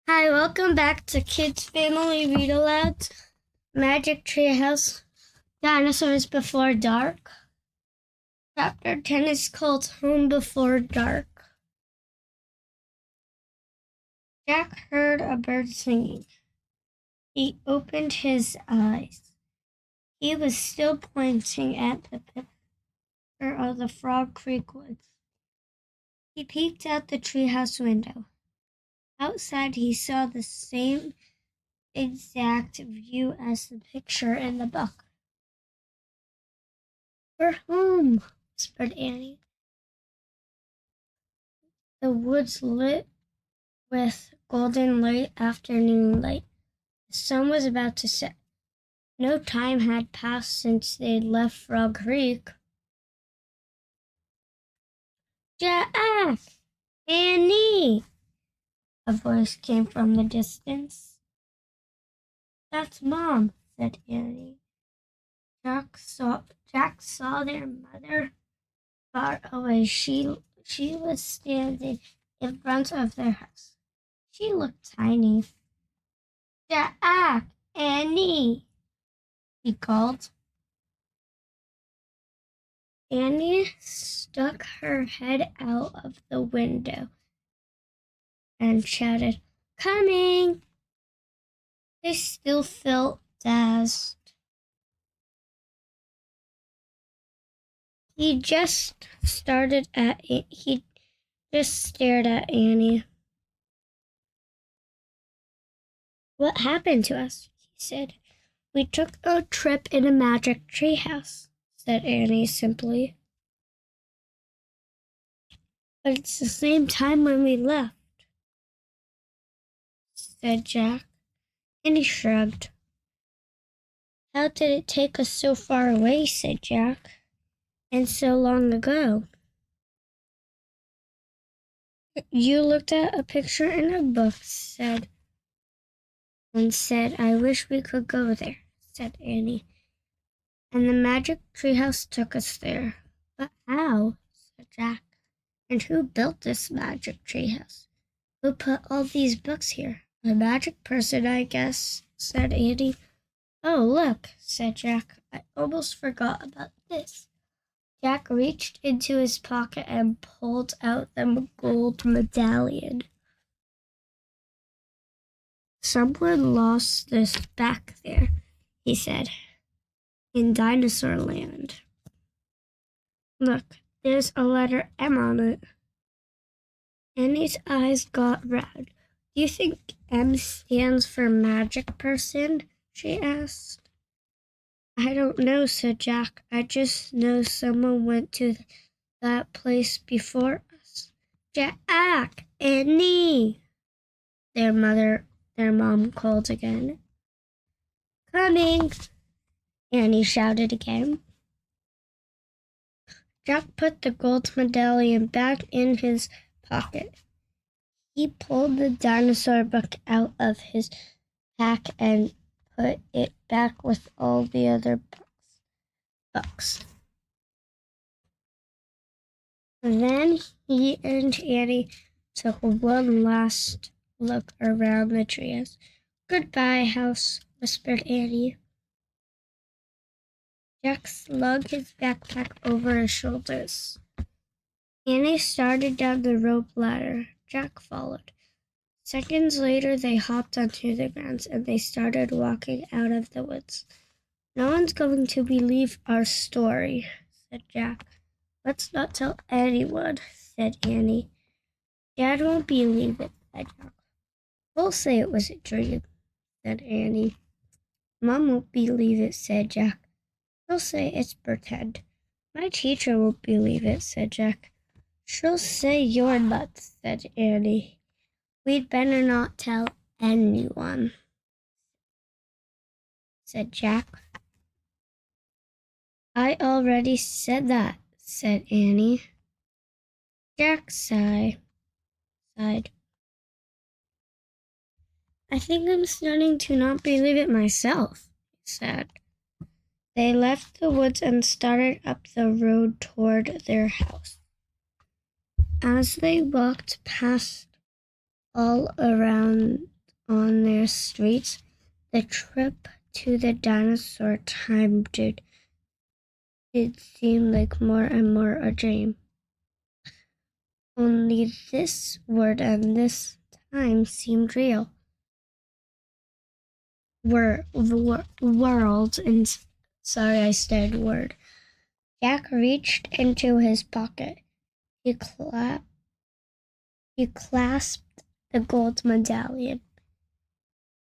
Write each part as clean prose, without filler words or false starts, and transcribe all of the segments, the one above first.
Hi, welcome back to Kids Family Read Alouds, Magic Treehouse, Dinosaurs Before Dark. Chapter 10 is called Home Before Dark. Jack heard a bird singing. He opened his eyes. He was still pointing at the picture of the Frog Creek woods. He peeked out the treehouse window. Outside, he saw the same exact view as the picture in the book. "We're home," whispered Annie. The woods lit with golden late afternoon light. The sun was about to set. No time had passed since they'd left Frog Creek. "Jack! Annie!" a voice came from the distance. "That's Mom," said Annie. Jack saw their mother far away. She was standing in front of their house. She looked tiny. "Jack! Annie!" he called. Annie stuck her head out of the window and shouted, "Coming!" They still felt dazed. He just stared at Annie. "What happened to us?" he said. "We took a trip in a magic treehouse," said Annie simply. "But it's the same time when we left," said Jack. And he shrugged. "How did it take us so far away?" said Jack. "And so long ago?" "You looked at a picture in a book," said, "I wish we could go there," said Annie. "And the magic treehouse took us there." "But how?" said Jack. "And who built this magic treehouse? Who put all these books here?" "A magic person, I guess," said Annie. "Oh, look," said Jack. "I almost forgot about this." Jack reached into his pocket and pulled out the gold medallion. "Someone lost this back there," he said, "in Dinosaur Land. Look, there's a letter M on it." Annie's eyes got red. "Do you think M stands for magic person?" she asked. "I don't know," said Jack. "I just know someone went to that place before us." "Jack! Annie!" Their mom called again. "Coming!" Annie shouted again. Jack put the gold medallion back in his pocket. He pulled the dinosaur book out of his pack and put it back with all the other books. Then he and Annie took one last look around the trees. "Goodbye, house," whispered Annie. Jack slung his backpack over his shoulders. Annie started down the rope ladder. Jack followed. Seconds later, they hopped onto the grounds and they started walking out of the woods. "No one's going to believe our story," said Jack. "Let's not tell anyone," said Annie. "Dad won't believe it," said Jack. "We'll say it was a dream," said Annie. "Mom won't believe it," said Jack. "She'll say it's pretend." "My teacher won't believe it," said Jack. "She'll say you're nuts," said Annie. "We'd better not tell anyone," said Jack. "I already said that," said Annie. Jack sighed. "I think I'm starting to not believe it myself," he said. They left the woods and started up the road toward their house. As they walked past all around on their streets. The trip to the dinosaur time did seem like more and more a dream. Only this word and this time seemed real. World, and sorry I said word. Jack reached into his pocket. He clasped the gold medallion.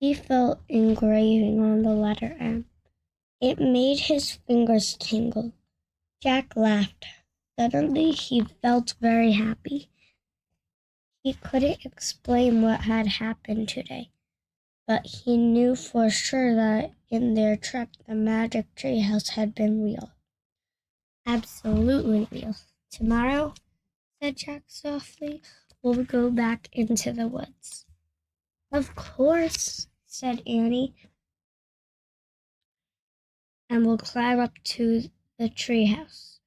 He felt engraving on the letter M. It made his fingers tingle. Jack laughed. Suddenly he felt very happy. He couldn't explain what had happened today, but he knew for sure that in their trip the magic treehouse had been real. Absolutely real. Tomorrow, said Jack softly, we'll go back into the woods. Of course, said Annie, and we'll climb up to the treehouse,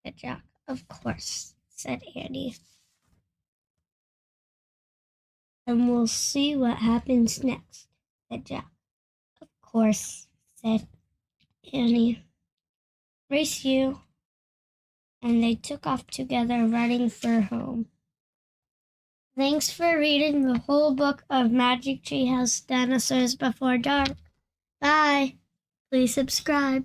said Jack. Of course, said Annie. And we'll see what happens next, said Jack. Of course, said Annie. Race you. And they took off together, running for home. Thanks for reading the whole book of Magic Treehouse Dinosaurs Before Dark. Bye. Please subscribe.